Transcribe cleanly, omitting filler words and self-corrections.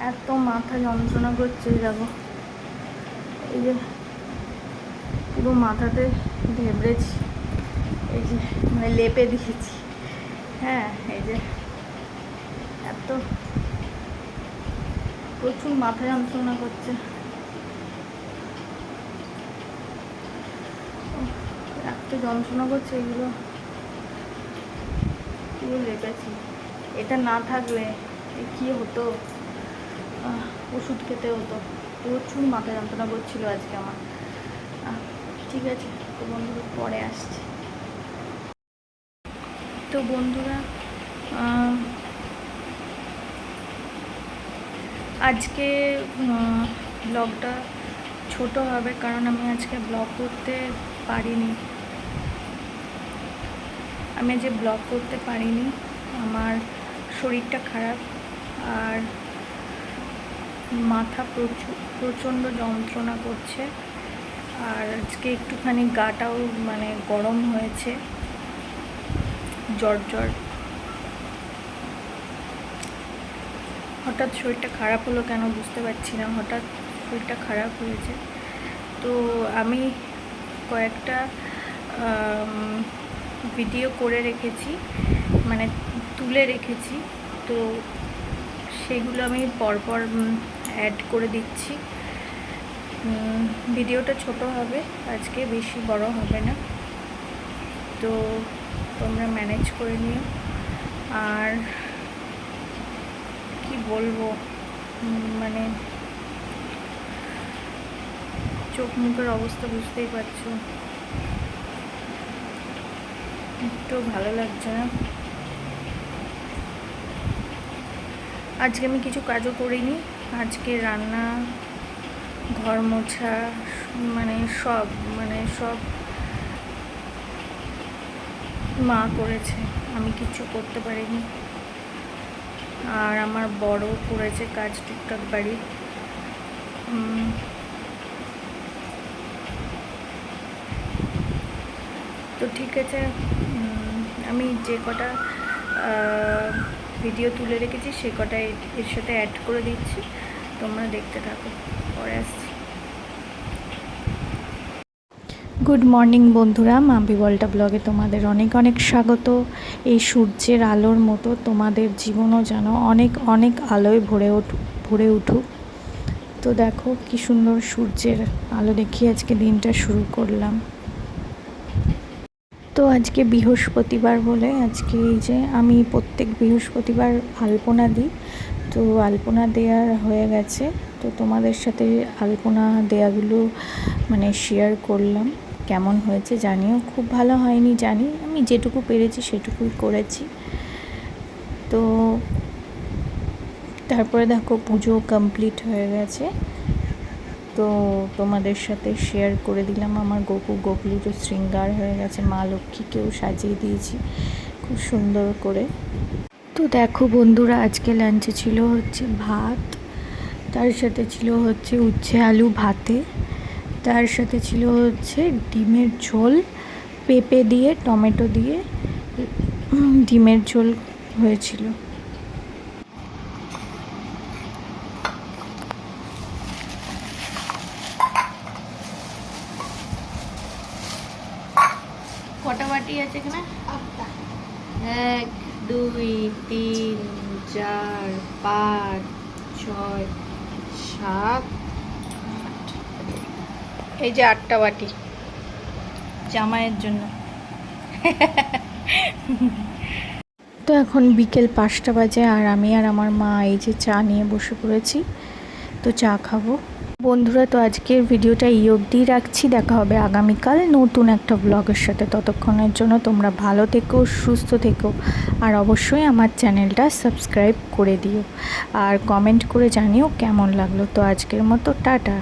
এত মাথা যন্ত্রণা করছে, দেখো এই যে পুরো মাথাতে ঢেবড়েছি, এই যে মানে লেপে দিয়েছি। হ্যাঁ, এই যে এত প্রচুর মাথা যন্ত্রণা করছে, এত যন্ত্রণা করছে, এগুলো পুরো লেপেছি। এটা না থাকলে কি হতো, ওষুধ খেতে হতো। প্রচুর মাথা যন্ত্রণা করছিল আজকে আমার। ঠিক আছে, তো বন্ধুরা পরে আসছি। তো বন্ধুরা আজকে ব্লগটা ছোট হবে, কারণ আমি আজকে ব্লগ করতে পারিনি। আমার শরীরটা খারাপ, আর মাথা প্রচণ্ড যন্ত্রণা করছে, আর আজকে একটুখানি গাটাও মানে গরম হয়েছে, জ্বর হঠাৎ শরীরটা খারাপ হলো কেন বুঝতে পারছি না, হঠাৎ শরীরটা খারাপ হয়েছে। তো আমি কয়েকটা ভিডিও করে রেখেছি, মানে তুলে রেখেছি, তো সেগুলো আমি পরপর অ্যাড করে দিচ্ছি। ভিডিওটা ছোট হবে আজকে, বেশি বড় হবে না, তো তোমরা ম্যানেজ করে নিও। আর কি বলবো, মানে চোখ মুখের অবস্থা বুঝতেই পারছো, একটু ভালো লাগছে না। আজকে আমি কিছু কাজও করিনি, আজকে রান্না, ঘর মোছা, মানে সব মা করেছে, আমি কিছু করতে পারিনি। আর আমার বড় করেছে কাজ টুকটাক বাড়ি। তো ঠিক আছে, আমি যে কটা ভিডিও তুলে রেখেছি সে কটা এর সাথে অ্যাড করে দিচ্ছি, তোমরা দেখতে থাকো, পরে আসছি। গুড মর্নিং বন্ধুরা, মাম্পি বলটা ব্লগে তোমাদের অনেক অনেক স্বাগত। এই সূর্যের আলোর মতো তোমাদের জীবনও যেন অনেক অনেক আলোয় ভরে উঠুক। তো দেখো কি সুন্দর সূর্যের আলো দেখিয়ে আজকে দিনটা শুরু করলাম। তো আজকে বৃহস্পতিবার বলে আজকে এই যে আমি প্রত্যেক বৃহস্পতিবার আলপনা দিই, তো আলপনা দেওয়ার হয়ে গেছে, তো তোমাদের সাথে আলপনা দেওয়াগুলো মানে শেয়ার করলাম। কেমন হয়েছে জানিও, খুব ভালো হয়নি জানি, আমি যেটুকু পেরেছি সেটুকুই করেছি। তো তারপরে দেখো পুজো কমপ্লিট হয়ে গেছে, তো তোমাদের সাথে শেয়ার করে দিলাম। আমার গোপুরও শৃঙ্গার হয়ে গেছে, মা লক্ষ্মীকেও সাজিয়ে দিয়েছি খুব সুন্দর করে। তো দেখো বন্ধুরা, আজকে লাঞ্চে ছিল হচ্ছে ভাত, তার সাথে ছিল হচ্ছে উচ্ছে আলু ভাতে, তার সাথে ছিল হচ্ছে ডিমের ঝোল, পেঁপে দিয়ে টমেটো দিয়ে ডিমের ঝোল হয়েছিল। কটা বাটি আছে এখানে? 1 2 3 4 5 6 7 8, এই যে 8টা বাটি জামাইয়ের জন্য। তো এখন বিকেল 5টা বাজে, আর আমি আর আমার মা এই যে চা নিয়ে বসে পড়েছি, তো চা খাবো। বন্ধুরা, তো আজকের ভিডিওটা এই অবধিই রাখছি, দেখা হবে আগামীকাল নতুন একটা ব্লগের সাথে। ততক্ষণের জন্য তোমরা ভালো থেকো, সুস্থ থেকো, আর অবশ্যই আমার চ্যানেলটা সাবস্ক্রাইব করে দিও, আর কমেন্ট করে জানিও কেমন লাগলো। তো আজকের মতো টাটা।